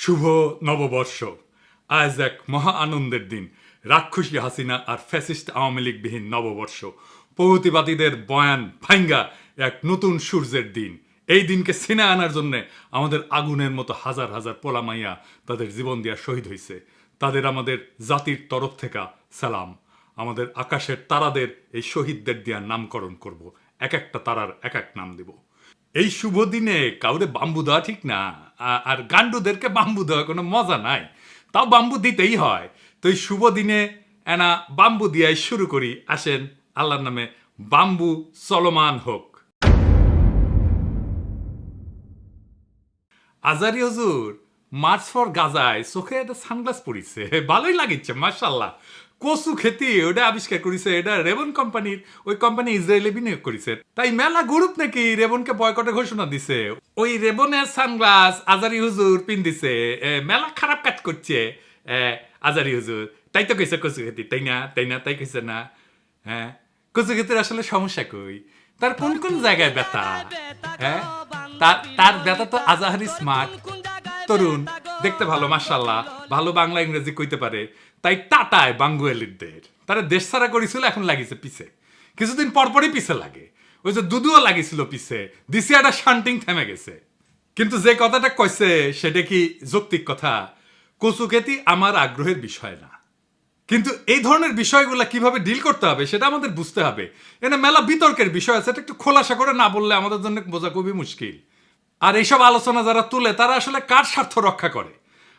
শুভ নববর্ষ। আজ এক মহা আনন্দের দিন। রাক্ষসী হাসিনা আর ফ্যাসিস্ট আওয়ামী লীগবিহীন নববর্ষ। প্রগতিবাদীদের বয়ান ভাঙ্গা এক নতুন সূর্যের দিন। এই দিনকে ছিনে আনার জন্য আমাদের আগুনের মতো হাজার হাজার পোলামাইয়া তাদের জীবন দিয়া শহীদ হয়েছে। তাদের আমাদের জাতির তরফ থেকে সালাম। আমাদের আকাশের তারাদের এই শহীদদের দিয়া নামকরণ করব। এক একটা তারার এক এক নাম দেব। এই শুভ দিনে কাউরে বাম্বু দেওয়া ঠিক না, আর গান্ডুদেরকে বাম্বু দেওয়া কোনো মজা নাই, তাও বাম্বু দিতেই হয়। তো এই শুভ দিনে এনা বাম্বু দিয়াই শুরু করি। আসেন আল্লাহর নামে বাম্বু চলমান হোক। আজারি হুজুর মার্চ ফর গাজায় চোখে একটা সানগ্লাস পরিছে, ভালোই লাগিচ্ছে মাশাল্লাহ। কচু খেতি ওটা আবিষ্কার করেছে, এটা রেবন কোম্পানির, ওই কোম্পানি ইসরায়েলে বিনিয়োগ করেছে। তাই মেলা গ্রুপ নাকি রেবনকে বয়কটের ঘোষণা দিছে। ওই রেবনের সানগ্লাস আজারি হুজুর পিন্দিছে, মেলা খারাপ কাজ করছে আজারি হুজুর। তাই তো কইছে কচু খেতি, তাই না তাই না তাই কইছে না? হ্যাঁ, কচু খেতির আসলে সমস্যা কই, তার কোন কোন জায়গায় ব্যথা? হ্যাঁ, তার ব্যথা তো আজাহারি স্মার্ট তরুণ, দেখতে ভালো মাশাল্লাহ, ভালো বাংলা ইংরেজি কইতে পারে। তাই টাটায় বাঙ্গুয়ালিদের তারা দেশ ছাড়া করেছিল, এখন লাগিছে পিছে। কিছুদিন পরপরই পিছে লাগে। ওই যে দুদুও লাগিছিল পিছে, দিসিয়াটা শান্টিং থেমে গেছে। কিন্তু যে কথাটা কইছে সেটা কি যৌক্তিক কথা? কচু খেতি আমার আগ্রহের বিষয় না, কিন্তু এই ধরনের বিষয়গুলো কিভাবে ডিল করতে হবে সেটা আমাদের বুঝতে হবে। এখানে মেলা বিতর্কের বিষয় আছে, এটা একটু খোলাসা করে না বললে আমাদের জন্য বোঝা খুবই মুশকিল। আর এইসব আলোচনা যারা তুলে তারা আসলে কার স্বার্থ রক্ষা করে,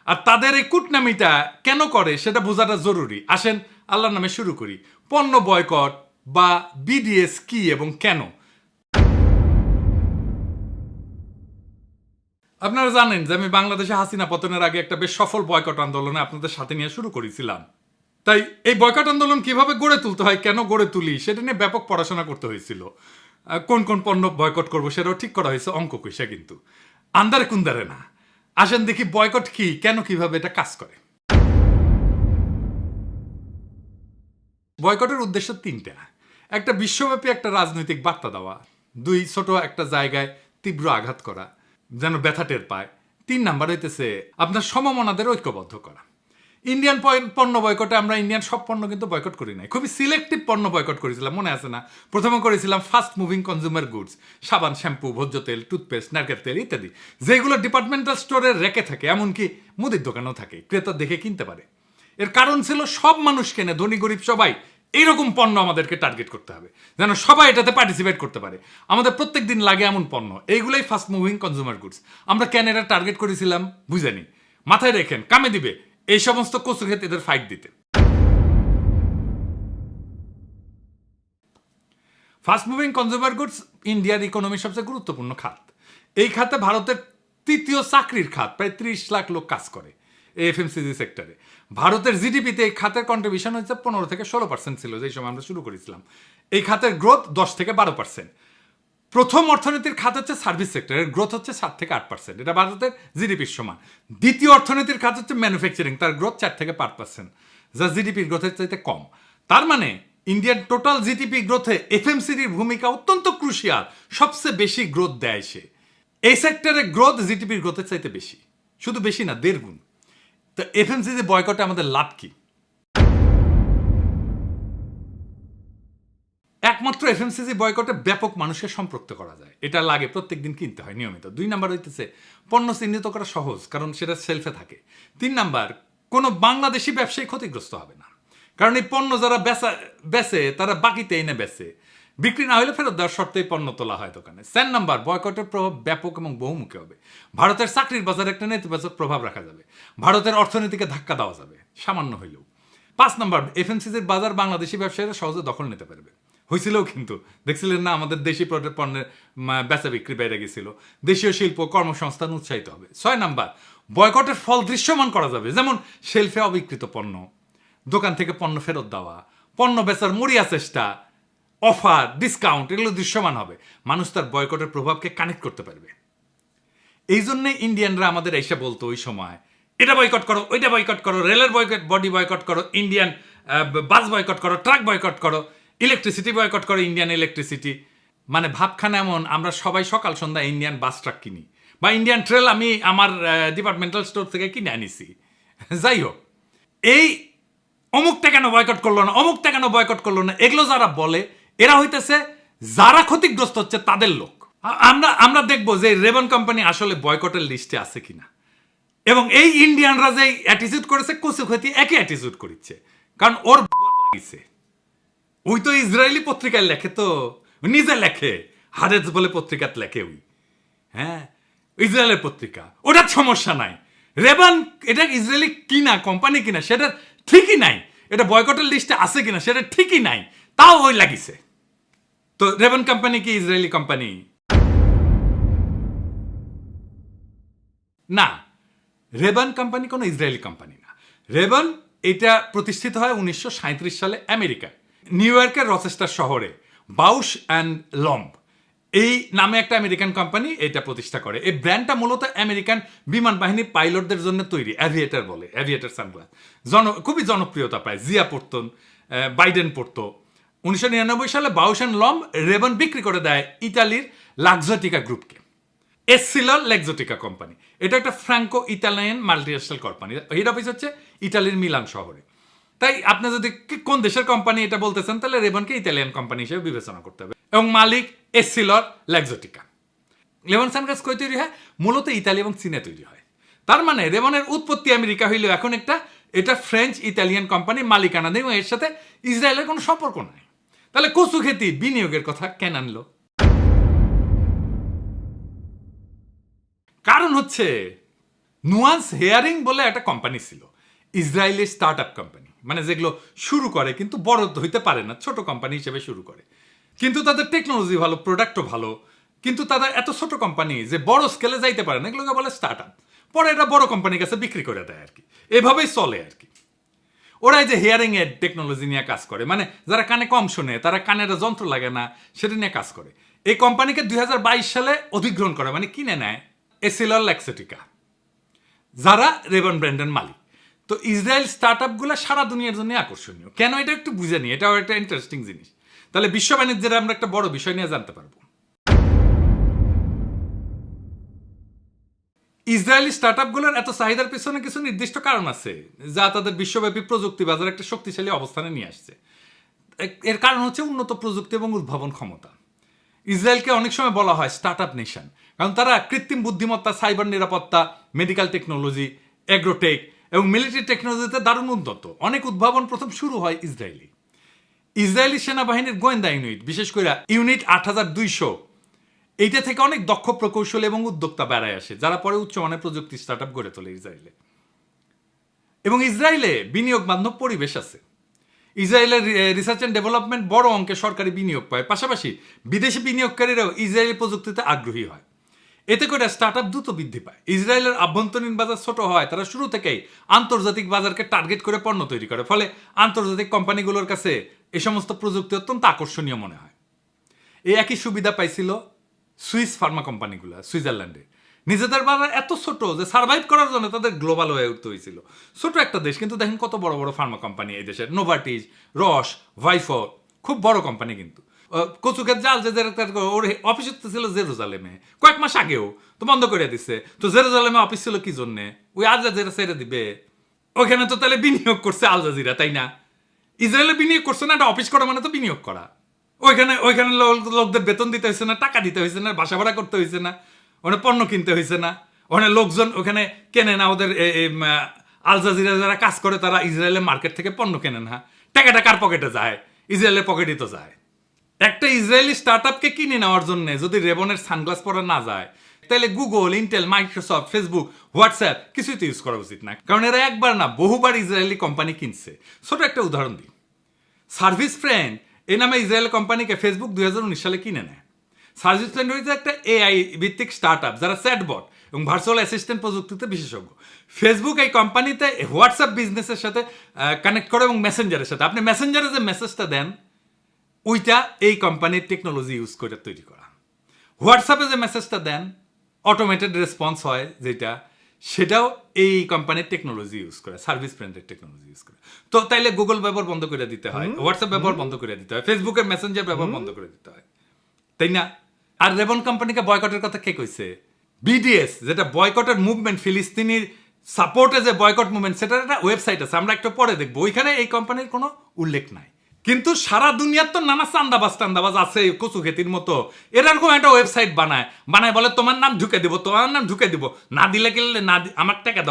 আর তাদের এই কুটনামিটা কেন করে সেটা বোঝাটা জরুরি। আসেন আল্লাহর নামে শুরু করি। পণ্য বয়কট বা বিডিএস কি এবং কেন? আপনারা জানেন যে আমি বাংলাদেশে হাসিনা পতনের আগে একটা বেশ সফল বয়কট আন্দোলনে আপনাদের সাথে নিয়ে শুরু করেছিলাম। তাই এই বয়কট আন্দোলন কিভাবে গড়ে তুলতে হয়, কেন গড়ে তুলি, সেটা নিয়ে ব্যাপক পড়াশোনা করতে হয়েছিল। কোন কোন পণ্য বয়কট করবো সেটাও ঠিক করা হয়েছে, অঙ্ক কইসা, কিন্তু আন্দারে কুন্দারে না। আসেন দেখি বয়কট কি, কেন, কিভাবে এটা কাজ করে। বয়কটের উদ্দেশ্য তিনটা। একটা, বিশ্বব্যাপী একটা রাজনৈতিক বার্তা দেওয়া। দুই, ছোট একটা জায়গায় তীব্র আঘাত করা যেন ব্যথা টের পায়। 3 নাম্বার হইতেছে আপনার সমমনাদের ঐক্যবদ্ধ করা। ইন্ডিয়ান পণ্য বয়কটে আমরা ইন্ডিয়ান সব পণ্য কিন্তু বয়কট করি নাই, খুবই সিলেক্টিভ পণ্য বয়কট করেছিলাম, মনে আছে না? প্রথমে করেছিলাম ফাস্ট মুভিং কনজিউমার গুডস, সাবান, শ্যাম্পু, ভোজ্য তেল, টুথপেস্ট, নারকেল তেল ইত্যাদি, যেগুলো ডিপার্টমেন্টাল স্টোরে রেখে থাকে, এমনকি মুদির দোকানেও থাকে, ক্রেতা দেখে কিনতে পারে। এর কারণ ছিল সব মানুষ কেনে, ধনী গরিব সবাই এইরকম পণ্য আমাদেরকে টার্গেট করতে হবে, যেন সবাই এটাতে পার্টিসিপেট করতে পারে। আমাদের প্রত্যেক দিন লাগে এমন পণ্য, এইগুলোই ফাস্ট মুভিং কনজিউমার গুডস। আমরা কেন এটা টার্গেট করেছিলাম বুঝানি, মাথায় রেখেন, কামে দিবে এই সমস্ত কচু খেতেদের ফাইট দিতে। ফাস্ট মুভিং কনজিউমার গুডস ইন্ডিয়ার ইকোনমির সবচেয়ে গুরুত্বপূর্ণ খাত। এই খাতে ভারতের তৃতীয় চাকরির খাত, প্রায় 30 লাখ লোক কাজ করে এফএমসিজি সেক্টরে। ভারতের জিডিপিতে এই খাতের কন্ট্রিবিউশন হচ্ছে 15 থেকে 16% ছিল যেই সময় আমরা শুরু করেছিলাম। এই খাতের গ্রোথ 10 থেকে 12%। প্রথম অর্থনীতির খাত হচ্ছে সার্ভিস সেক্টর, এর গ্রোথ হচ্ছে 7 থেকে 8%, এটা ভারতের জিডিপির সমান। দ্বিতীয় অর্থনীতির খাত হচ্ছে ম্যানুফ্যাকচারিং, তার গ্রোথ 4 থেকে 5%, যা জিডিপির গ্রোথের চাইতে কম। তার মানে ইন্ডিয়ান টোটাল জিডিপি গ্রোথে এফএমসিজির ভূমিকা অত্যন্ত ক্রুশিয়াল, সবচেয়ে বেশি গ্রোথ দেয় সে। এই সেক্টরে গ্রোথ জিডিপির গ্রোথের চাইতে বেশি, শুধু বেশি না, 1.5 গুণ। তো এফএমসিজি বয়কটে আমাদের লাভ কি? একমাত্র এফএমসিজি বয়কটে ব্যাপক মানুষকে সম্পৃক্ত করা যায়, এটা লাগে, প্রত্যেকদিন কিনতে হয় নিয়মিত। 2 নাম্বার হইতেছে পণ্য চিহ্নিত করা সহজ, কারণ সেটা সেলফে থাকে। 3 নাম্বার, কোনো বাংলাদেশি ব্যবসায়ী ক্ষতিগ্রস্ত হবে না, কারণ এই পণ্য যারা বেচে তারা বাকিতে এনে বেচে, বিক্রি না হলে ফেরত দেওয়ার শর্তেই পণ্য তোলা হয় দোকানে। 4 নাম্বার, বয়কটের প্রভাব ব্যাপক এবং বহুমুখী হবে। ভারতের চাকরির বাজারে একটা নেতিবাচক প্রভাব রাখা যাবে, ভারতের অর্থনীতিকে ধাক্কা দেওয়া যাবে সামান্য হইলেও। 5 নাম্বার, এফএমসিজির বাজার বাংলাদেশি ব্যবসায়ীরা সহজে দখল নিতে পারবে। হয়েছিল কিন্তু, দেখছিলেন না আমাদের দেশি পণ্যের বেচা বিক্রি বেড়ে গেছিল। দেশীয় শিল্প কর্মসংস্থান উৎসাহিত হবে। 6 নাম্বার, বয়কটের ফল দৃশ্যমান করা যাবে, যেমন শেলফে অবিকৃত পণ্য, দোকান থেকে পণ্য ফেরত দেওয়া, পণ্য বেচার মরিয়া চেষ্টা, অফার, ডিসকাউন্ট, এগুলো দৃশ্যমান হবে। মানুষ তার বয়কটের প্রভাবকে কানেক্ট করতে পারবে। এই জন্যে ইন্ডিয়ানরা আমাদের এসে বলতো ওই সময়, এটা বয়কট করো, ওইটা বয়কট করো, রেলের বডি বয়কট করো, ইন্ডিয়ান বাস বয়কট করো, ট্রাক বয়কট করো, ইলেকট্রিসিটি বয়কট করো, ইন্ডিয়ান ইলেকট্রিসিটি। মানে ভাবখানা এমন, আমরা সবাই সকাল সন্ধ্যা ইন্ডিয়ান বাস ট্রাক কিনি বা ইন্ডিয়ান ট্রেল আমি আমার ডিপার্টমেন্টাল স্টোর থেকে কিনে আনিছি। যাই হোক, এই অমুকটা কেন বয়কট করলো না, অমুকটা কেন বয়কট করলো না, এগুলো যারা বলে এরা হইতেছে যারা ক্ষতিগ্রস্ত হচ্ছে তাদের লোক। আমরা দেখবো যে রেবন কোম্পানি আসলে বয়কটের লিস্টে আছে কিনা। এবং এই ইন্ডিয়ানরা যে অ্যাটিটিউড করেছে, কচু ক্ষতি একই অ্যাটিটিউড করেছে, কারণ ওর লাগিছে। ওই তো ইসরায়েলি পত্রিকায় লেখে, তো নিজে লেখে, হারেজ বলে পত্রিকাত লেখে ওই, হ্যাঁ, ইসরায়েলের পত্রিকা, ওটার সমস্যা নাই। রেবান এটা ইসরায়েলি কিনা কোম্পানি কিনা সেটা ঠিকই নাই, এটা বয়কটের লিস্টে আছে কিনা সেটা ঠিকই নাই, তাও ওই লাগিছে। তো রেবান কোম্পানি কি ইসরায়েলি কোম্পানি? না, রেবান কোম্পানি কোনো ইসরায়েলি কোম্পানি না। রেবান এটা প্রতিষ্ঠিত হয় 1937 সালে আমেরিকায়, নিউ ইয়র্কের রচেস্টার শহরে বাউশ অ্যান্ড লম্ব এই নামে একটা আমেরিকান কোম্পানি এটা প্রতিষ্ঠা করে। এই ব্র্যান্ডটা মূলত আমেরিকান বিমান বাহিনীর পাইলটদের জন্য তৈরি, অ্যাভিয়েটার বলে, অ্যাভিয়েটার সানগ্লাস। খুবই জনপ্রিয়তা পায়, জিয়া পড়তেন, বাইডেন পড়তো। 1999 সালে বাউশ অ্যান্ড লম্ব রেবান বিক্রি করে দেয় ইতালির লাক্সোটিকা গ্রুপকে। এসসিলার লেক্সোটিকা কোম্পানি, এটা একটা Franco Italian multinational company, head office হচ্ছে ইতালির মিলান শহরে। তাই আপনি যদি কোন দেশের কোম্পানি এটা বলতেছেন, তাহলে রেবনকে ইতালিয়ান কোম্পানি হিসেবে বিবেচনা করতে হবে। এবং মালিক এসসিলর লেক্সোটিকা। রেবন সানগ্লাস কই তৈরি হয়? মূলত ইতালি এবং চীনে তৈরি হয়। তার মানে রেবনের উৎপত্তি আমেরিকা হইলেও এখন এটা ফ্রেঞ্চ ইতালিয়ান কোম্পানি মালিকানা নেই, এবং এর সাথে ইসরায়েলের কোনো সম্পর্ক নাই। তাহলে কচু খেতি বিনিয়োগের কথা কেন আনলো? কারণ হচ্ছে নুয়ান্স হেয়ারিং বলে একটা কোম্পানি ছিল, ইসরায়েলি স্টার্ট আপ কোম্পানি, মানে যেগুলো শুরু করে কিন্তু বড় হইতে পারে না, ছোট কোম্পানি হিসেবে শুরু করে, কিন্তু তাদের টেকনোলজি ভালো, প্রোডাক্টও ভালো, কিন্তু তাদের এত ছোট কোম্পানি যে বড় স্কেলে যাইতে পারে না, এগুলোকে বলে স্টার্ট আপ। পরে এটা বড় কোম্পানির কাছে বিক্রি করে দেয় আর কি, এভাবেই চলে আর কি। ওরা এই যে হেয়ারিং এর টেকনোলজি নিয়ে কাজ করে, মানে যারা কানে কম শোনে, তারা কানের যন্ত্র লাগে না, সেটা নিয়ে কাজ করে। এই কোম্পানিকে 2022 সালে অধিগ্রহণ করে, মানে কিনে নেয় এসিলর লেক্সোটিকা, যারা রেবন ব্র্যান্ডের মালিক। তো ইসরায়েল স্টার্ট আপগুলো সারা দুনিয়ার জন্য আকর্ষণীয় কেন, এটা একটু বুঝে নি, এটাও একটা ইন্টারেস্টিং জিনিস। তাহলে বিশ্ব বাণিজ্যের আমরা একটা বড় বিষয় নিয়ে জানতে পারবো। ইসরায়েলি স্টার্ট আপগুলোর এত চাহিদার পিছনে কিছু নির্দিষ্ট কারণ আছে, যা তাদের বিশ্বব্যাপী প্রযুক্তি বাজারে একটা শক্তিশালী অবস্থানে নিয়ে আসছে। এর কারণ হচ্ছে উন্নত প্রযুক্তি এবং উদ্ভাবন ক্ষমতা। ইসরায়েলকে অনেক সময় বলা হয় স্টার্ট আপ নেশন, কারণ তারা কৃত্রিম বুদ্ধিমত্তা, সাইবার নিরাপত্তা, মেডিকেল টেকনোলজি, এগ্রোটেক এবং মিলিটারি টেকনোলজিতে দারুণ উন্নত। অনেক উদ্ভাবন প্রথম শুরু হয় ইসরায়েলি সেনাবাহিনীর গোয়েন্দা ইউনিট, বিশেষ করে ইউনিট 8200, এইটা থেকে অনেক দক্ষ প্রকৌশলী এবং উদ্যোক্তা বেড়ায় আসে, যারা পরে উচ্চমানের প্রযুক্তি স্টার্ট আপ গড়ে তোলে ইসরায়েলে। এবং ইসরায়েলে বিনিয়োগ বান্ধব পরিবেশ আছে। ইসরায়েলের রিসার্চ অ্যান্ড ডেভেলপমেন্ট বড় অঙ্কে সরকারি বিনিয়োগ পায়, পাশাপাশি বিদেশি বিনিয়োগকারীরাও ইসরায়েলি প্রযুক্তিতে আগ্রহী হয়। এতে করে স্টার্ট আপ দ্রুত বৃদ্ধি পায়। ইসরায়েলের আভ্যন্তরীণ বাজার ছোট হয়, তারা শুরু থেকেই আন্তর্জাতিক বাজারকে টার্গেট করে পণ্য তৈরি করে, ফলে আন্তর্জাতিক কোম্পানিগুলোর কাছে এই সমস্ত প্রযুক্তি অত্যন্ত আকর্ষণীয় মনে হয়। এই একই সুবিধা পাইছিল সুইস ফার্মা কোম্পানিগুলো সুইজারল্যান্ডে। নিজেদের বাজার এত ছোট যে সার্ভাইভ করার জন্য তাদের গ্লোবাল হয়ে উঠতে হয়েছিল। ছোট একটা দেশ, কিন্তু দেখেন কত বড় বড় ফার্মা কোম্পানি এই দেশের, নোভার্টিস, রস, ভাইফো, খুব বড় কোম্পানি। কিন্তু কচুকের জাল যে ওর অফিস ছিল জেরুজালেমে, কয়েক মাস আগেও তো বন্ধ করে দিচ্ছে। তো জেরুজালেমে অফিস ছিল কি জন্যে? ওই আল জাজিরা ছেড়ে দিবে। ওইখানে তো তাহলে বিনিয়োগ করছে আল জাজিরা, তাই না? ইসরায়েলে বিনিয়োগ করছে না, একটা অফিস করা মানে তো বিনিয়োগ করা। ওইখানে লোকদের বেতন দিতে হয়েছে না, টাকা দিতে হয়েছে না, বাসা ভাড়া করতে হয়েছে না, ওখানে পণ্য কিনতে হয়েছে না, ওখানে লোকজন ওখানে কেনে না। ওদের আল জাজিরা যারা কাজ করে তারা ইসরায়েলের মার্কেট থেকে পণ্য কেনে না। টাকাটা কার পকেটে যায়? ইসরায়েলের পকেটই তো যায়। একটা ইসরায়েলি স্টার্ট আপকে কিনে নেওয়ার জন্য যদি রেবনের সানগ্লাস পরা না যায়, তাহলে Google, Intel, Microsoft, Facebook, WhatsApp কিছুই তো ইউজ করা উচিত না, কারণ এরা একবার না বহুবার ইসরায়েলি কোম্পানি কিনছে। ছোট একটা উদাহরণ দিই, সার্ভিস ফ্রেন্ড এই নামে ইসরায়েল কোম্পানিকে ফেসবুক 2019 সালে কিনে নেয়। সার্ভিস ফ্রেন্ড হচ্ছে একটা এআই ভিত্তিক স্টার্ট আপ, যারা চ্যাটবট এবং ভার্চুয়াল অ্যাসিস্ট্যান্ট প্রযুক্তিতে বিশেষজ্ঞ। ফেসবুক এই কোম্পানিতে হোয়াটসঅ্যাপ বিজনেসের সাথে কানেক্ট করে এবং মেসেঞ্জারের সাথে। আপনি মেসেঞ্জারে যে মেসেজটা দেন ওইটা এই কোম্পানির টেকনোলজি ইউজ করে তৈরি করা। হোয়াটসঅ্যাপে যে মেসেজটা দেন অটোমেটেড রেসপন্স হয় যেটা, সেটাও এই কোম্পানির টেকনোলজি ইউজ করে, সার্ভিস ফ্রেন্ডের টেকনোলজি ইউজ করে। তো তাইলে গুগল ব্যবহার বন্ধ করে দিতে হয়, হোয়াটসঅ্যাপ ব্যবহার বন্ধ করে দিতে হয়, ফেসবুকের মেসেঞ্জার ব্যবহার বন্ধ করে দিতে হয়, তাই না? আর রেবন কোম্পানিকে বয়কটের কথা কে কইছে? বিডিএস যেটা বয়কটের মুভমেন্ট, ফিলিস্তিনির সাপোর্টে যে বয়কট মুভমেন্ট, সেটার একটা ওয়েবসাইট আছে, আমরা একটু পরে দেখবো। ওইখানে এই কোম্পানির কোনো উল্লেখ নাই। কিন্তু সারা দুনিয়ার তো নানা চান্দাবাজ আছে কচু খেতির মতো, এরকম একটা ওয়েবসাইট বানায় বলে তোমার নাম ঢুকে দিব, তোমার নাম ঢুকে দিব, না দিলে গেলে না, আমার টাকা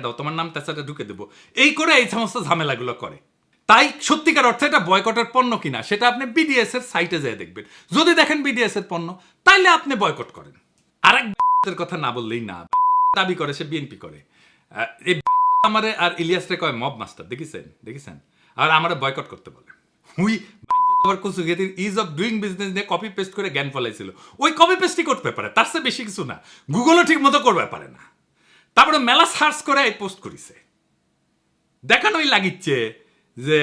দাও, তোমার নাম তাছাড়া ঢুকে দেবো, এই করে এই সমস্ত ঝামেলাগুলো করে। তাই সত্যিকার অর্থে এটা বয়কটের পণ্য কিনা সেটা আপনি বিডিএস এর সাইটে যেয়ে দেখবেন। যদি দেখেন বিডিএস এর পণ্য, তাইলে আপনি বয়কট করেন। আরেক কথা না বললেই না, দাবি করে সে বিএনপি করে। এই আমারে আর ইলিয়াস রে কয় মব মাস্টার, দেখেছেন, আর আমারে বয়কট করতে বলে। হুই কচুগেতির ইজ অফ ডুইং বিজনেস নিয়ে কপি পেস্ট করে জ্ঞান ফলাইছিল। ওই কপি পেস্টই করতে পারে, তার চেয়ে বেশি কিছু না। গুগলও ঠিক মতো করতে পারে না। তারপরে মেলা সার্চ করে এই পোস্ট করিছে, দেখানোই লাগিচ্ছে যে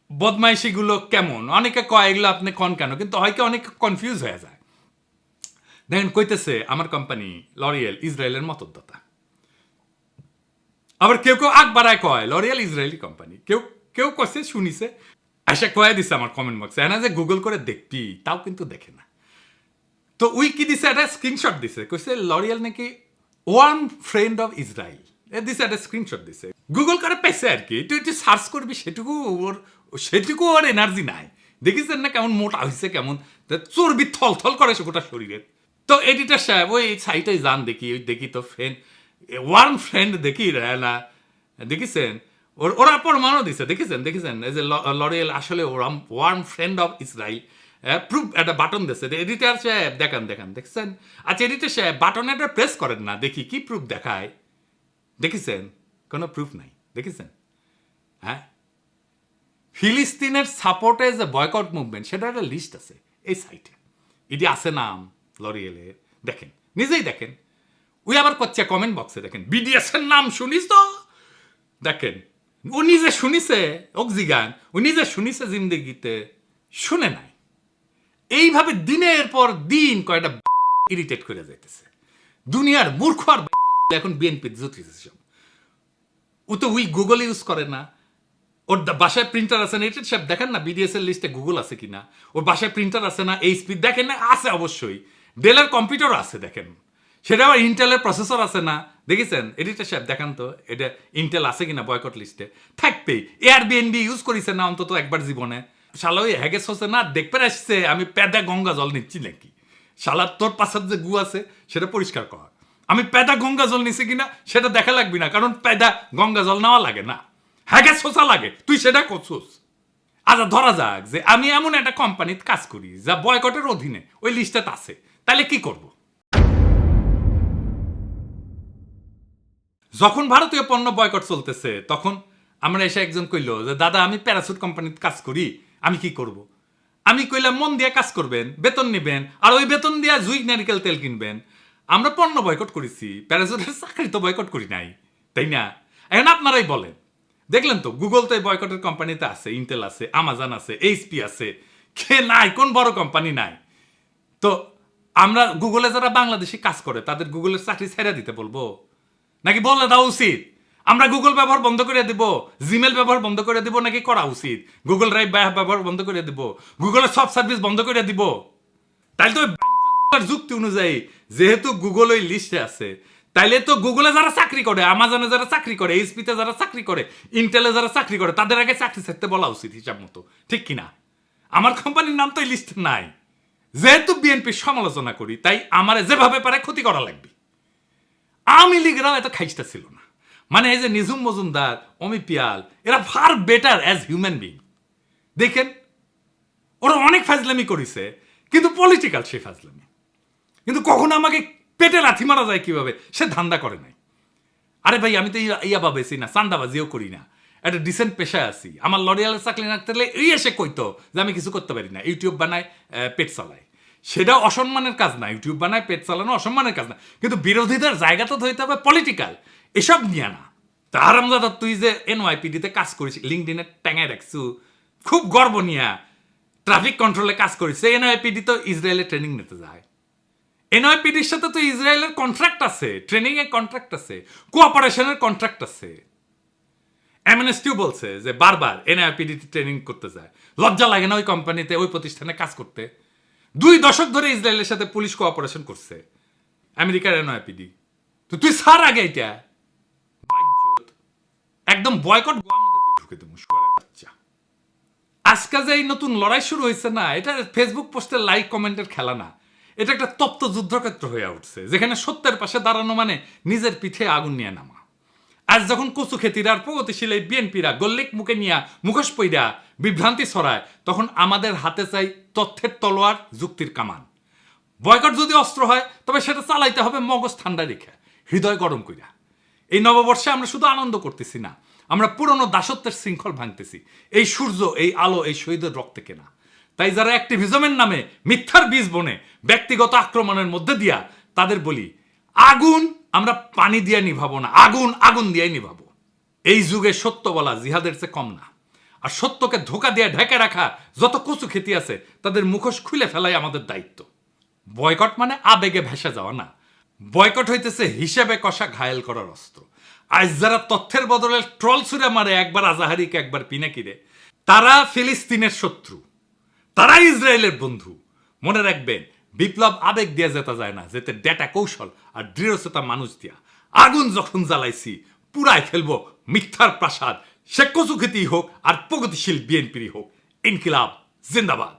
বদমাইশিগুলো কেমন। অনেকে কয় এগুলো আপনি কন কেন, কিন্তু হয়তো অনেকে কনফিউজ হয়ে যায়। দেখেন কইতেছে আমার কোম্পানি লরিয়েল ইসরায়েলের মতদাতা। আবার কেউ আগ বাড়ায় কয় লরিয়েল ইসরায়েলি কোম্পানি, কেউ কছে শুনিছে আশা কয়ে দিছে আমার কমেন্ট বক্সে, না যে গুগল করে দেখবি, তাও কিন্তু দেখে না। তো উই কি দিছে, একটা স্ক্রিনশট দিছে, কইছে লরিয়েল নাকি ওয়ান ফ্রেন্ড অফ ইসরায়েল, দিছে একটা স্ক্রিনশট দিছে। গুগল করে পেছে আর কি, তুই সার্চ করবি, সেটুকু ওর এনার্জি নাই। দেখিছেন না কেমন মোটা হয়েছে, কেমন চর্বি থল করে সে গোটা শরীরে। তো এডিটর সাহেব ওই সাইটে যান, দেখি তো ফ্রেন্ড, ওয়ার্ম ফ্রেন্ড দেখি না, দেখিছেন ওরা প্রমাণও দিছে, দেখেছেন এই যে লরিয়েল আসলে warm friend of Israel, proof একটা বাটন দিচ্ছে। এডিটর সাহেব দেখছেন। আচ্ছা এডিটর সাহেব বাটনে একটা প্রেস করেন না, দেখি কি প্রুফ দেখায়। দেখেছেন কোনো প্রুফ নাই, দেখেছেন। হ্যাঁ, ফিলিস্তিনের সাপোর্টে যে বয়কট মুভমেন্ট, সেটা একটা লিস্ট আছে এই সাইটে, এটি আছে নাম লরিয়েলের, দেখেন, নিজেই দেখেন। ওই আবার করছে কমেন্ট বক্সে, দেখেন বিডিএস এর নাম শুনিস তো, দেখেন ও নিজে শুনিছে, অক্সিগান ও নিজে শুনিছে, জিন্দেগিতে শুনে নাই। এইভাবে দিনের পর দিন কয়টা ইরিটেট করে যাইতেছে দুনিয়ার মূর্খ। আর এখন বিএনপি জুতিছে সব। ও তো উই গুগল ইউজ করে না, ওর বাসায় প্রিন্টার আছে না, এটা সব দেখেন না বিডিএস এর লিস্টে গুগল আছে কিনা। ওর বাসায় প্রিন্টার আছে না, এইচপি দেখেন না, আছে অবশ্যই। ডেলের কম্পিউটার আছে দেখেন, সেটা আবার ইন্টেলের প্রসেসর আছে না, দেখেছেন। এডিটর সাহেব দেখান তো এটা ইন্টেল আছে কিনা বয়কট লিস্টে, থাকবেই। এয়ারবিএনবি ইউজ করিছে না অন্তত একবার জীবনে। শালা ওই হ্যাগেস হচ্ছে না, দেখতে আসছে আমি পেদা গঙ্গা জল নিচ্ছি নাকি। শালা তোর পাশার যে গু আছে সেটা পরিষ্কার কর। আমি পেদা গঙ্গা জল নিছি কিনা সেটা দেখা লাগবি না, কারণ পেদা গঙ্গা জল নেওয়া লাগে না, হ্যাগেস হোসা লাগে, তুই সেটা করছিস। আচ্ছা ধরা যাক যে আমি এমন একটা কোম্পানিতে কাজ করি যা বয়কটের অধীনে ওই লিস্টে আছে, তাহলে কি করব? যখন ভারতীয় পণ্য বয়কট চলতেছে, তখন আমরা এসে একজন কইল যে দাদা আমি প্যারাসুট কোম্পানিতে কাজ করি, আমি কি করব? আমি কইলাম মন দিয়ে কাজ করবেন, বেতন নেবেন, আর ওই বেতন দিয়ে জুই নারিকেল তেল কিনবেন। আমরা পণ্য বয়কট করেছি, প্যারাসুটের চাকরি তো বয়কট করি নাই, তাই না? এখন আপনারাই বলেন, দেখলেন তো গুগল তো এই বয়কটের কোম্পানিতে আছে, ইন্টেল আছে, আমাজন আছে, এইচপি আছে, কে নাই? কোন বড় কোম্পানি নাই? তো আমরা গুগলে যারা বাংলাদেশে কাজ করে তাদের গুগলের চাকরি ছেড়ে দিতে বলবো, নাকি বলে দেওয়া উচিত আমরা গুগল ব্যবহার বন্ধ করে দিব, জিমেল ব্যবহার বন্ধ করে দিব, নাকি করা উচিত গুগল ড্রাইভ ব্যবহার বন্ধ করে দিব, গুগলের সব সার্ভিস বন্ধ করে দিব? তাইলে তো যুক্তি অনুযায়ী যেহেতু গুগল ওই লিস্টে আছে, তাইলে তো গুগলে যারা চাকরি করে, আমাজনে যারা চাকরি করে, এইচপিতে যারা চাকরি করে, ইন্টেলে যারা চাকরি করে, তাদের আগে চাকরি ছাড়তে বলা উচিত হিসাব মতো, ঠিক কিনা? আমার কোম্পানির নাম তো এই লিস্টে নাই। যেহেতু বিএনপির সমালোচনা করি, তাই আমার যেভাবে পারে ক্ষতি করা লাগবে। আওয়ামী লীগরাও এত খাইস্টা ছিল না, মানে এই যে নিঝুম মজুমদার, অমি পিয়াল, এরা far better as human being. দেখেন ওরা অনেক ফাজলামি করেছে, কিন্তু পলিটিক্যাল সে ফাজলামি, কিন্তু কখনো আমাকে পেটে লাথি মারা যায় কিভাবে সে ধান্দা করে নাই। আরে ভাই আমি তো ইয়াবা বেশি না, চান্দাবাজিও করি না, একটা ডিসেন্ট পেশায় আছি। আমার লরিয়ালের চাকরি না থাকলে এই এসে কইতো যে আমি কিছু করতে পারি না, ইউটিউব বানায়, পেট চালায়, সেটা অসম্মানের কাজ না। ইউটিউব বানায়, পেট চালানো অসম্মানের কাজ না, কিন্তু বিরোধীদের জায়গা তো ধরতে হবে পলিটিক্যাল, এসব নিয়ে না। তা হারামজাদা তুই যে এনওয়াইপিডিতে কাজ করিস, লিঙ্কডিনে ট্যাঙায় রাখছু, খুব গর্ব নিয়া ট্রাফিক কন্ট্রোলে কাজ করিস। এনওয়াইপিডি তো ইসরায়েলে ট্রেনিং নিতে যায়, এনওয়াইপিডির সাথে তো ইসরায়েলের কন্ট্রাক্ট আছে, ট্রেনিং এর কন্ট্রাক্ট আছে, কোঅপারেশনের কন্ট্রাক্ট আছে। এমএনএসটিও বলছে যে বারবার এনআইপিডি ট্রেনিং করতে যায়, লজ্জা লাগে না ওই কোম্পানিতে, ওই প্রতিষ্ঠানে কাজ করতে? 2 দশক ধরে ইসরায়েলের সাথে পুলিশ কোঅপারেশন করছে। আমেরিকার এনআইপিডি। তো তুই সার আগে এটা একদম বয়কট গোয়া মধ্যে ঢুকে দেবো শুয়ারের বাচ্চা। আজকে যে এই নতুন লড়াই শুরু হয়েছে না, এটা ফেসবুক পোস্টের লাইক কমেন্টের খেলা না, এটা একটা তপ্ত যুদ্ধক্ষেত্র হয়ে উঠছে, যেখানে সত্যের পাশে দাঁড়ানো মানে নিজের পিঠে আগুন নিয়ে নামা। আজ যখন কচু খেতির আর প্রগতিশীল এই বিএনপিরা গল্লিক মুখে নিয়া মুখোশ পইরা বিভ্রান্তি ছড়ায়, তখন আমাদের হাতে চাই তথ্যের তলোয়ার, যুক্তির কামান। বয়কট যদি অস্ত্র হয়, তবে সেটা চালাইতে হবে মগজ ঠান্ডা রেখে, হৃদয় গরম কইরা। এই নববর্ষে আমরা শুধু আনন্দ করতেছি না, আমরা পুরনো দাসত্বের শৃঙ্খল ভাঙতেছি। এই সূর্য, এই আলো, এই শহীদের রক্তে কেনা। তাই যারা অ্যাক্টিভিজমের নামে মিথ্যার বীজ বনে ব্যক্তিগত আক্রমণের মধ্যে দিয়া, তাদের বলি, আগুন আমরা পানি দিয়ে নিভাবো না, আগুন আগুন দিয়ে নিভাবো। এই যুগে সত্য বলা জিহাদের চেয়ে কম না। আর সত্যকে ধোকা দিয়ে ঢেকে রাখা যত কচু খেতি আছে, তাদের মুখোশ খুলে ফেলাই আমাদের দায়িত্ব। বয়কট মানে আবেগে ভেসে যাওয়া না, বয়কট হইতেছে হিসেবে কষা ঘায়েল করার অস্ত্র। আজ যারা তথ্যের বদলে ট্রল ছুড়ে মারে, একবার আজাহারিকে একবার পিনাকিরে, তারা ফিলিস্তিনের শত্রু, তারা ইসরায়েলের বন্ধু। মনে রাখবেন, বিপ্লব আবেগ দিয়ে যেতে যায় না, যেতে ডেটা কৌশল আর দৃঢ়চেতা মানুষ দিয়া। আগুন যখন জ্বালাইছি, পুরাই ফেলবো মিথ্যার প্রাসাদ, সে কচু খেতেই হোক আর প্রগতিশীল বিএনপিরই হোক। ইনকিলাব জিন্দাবাদ।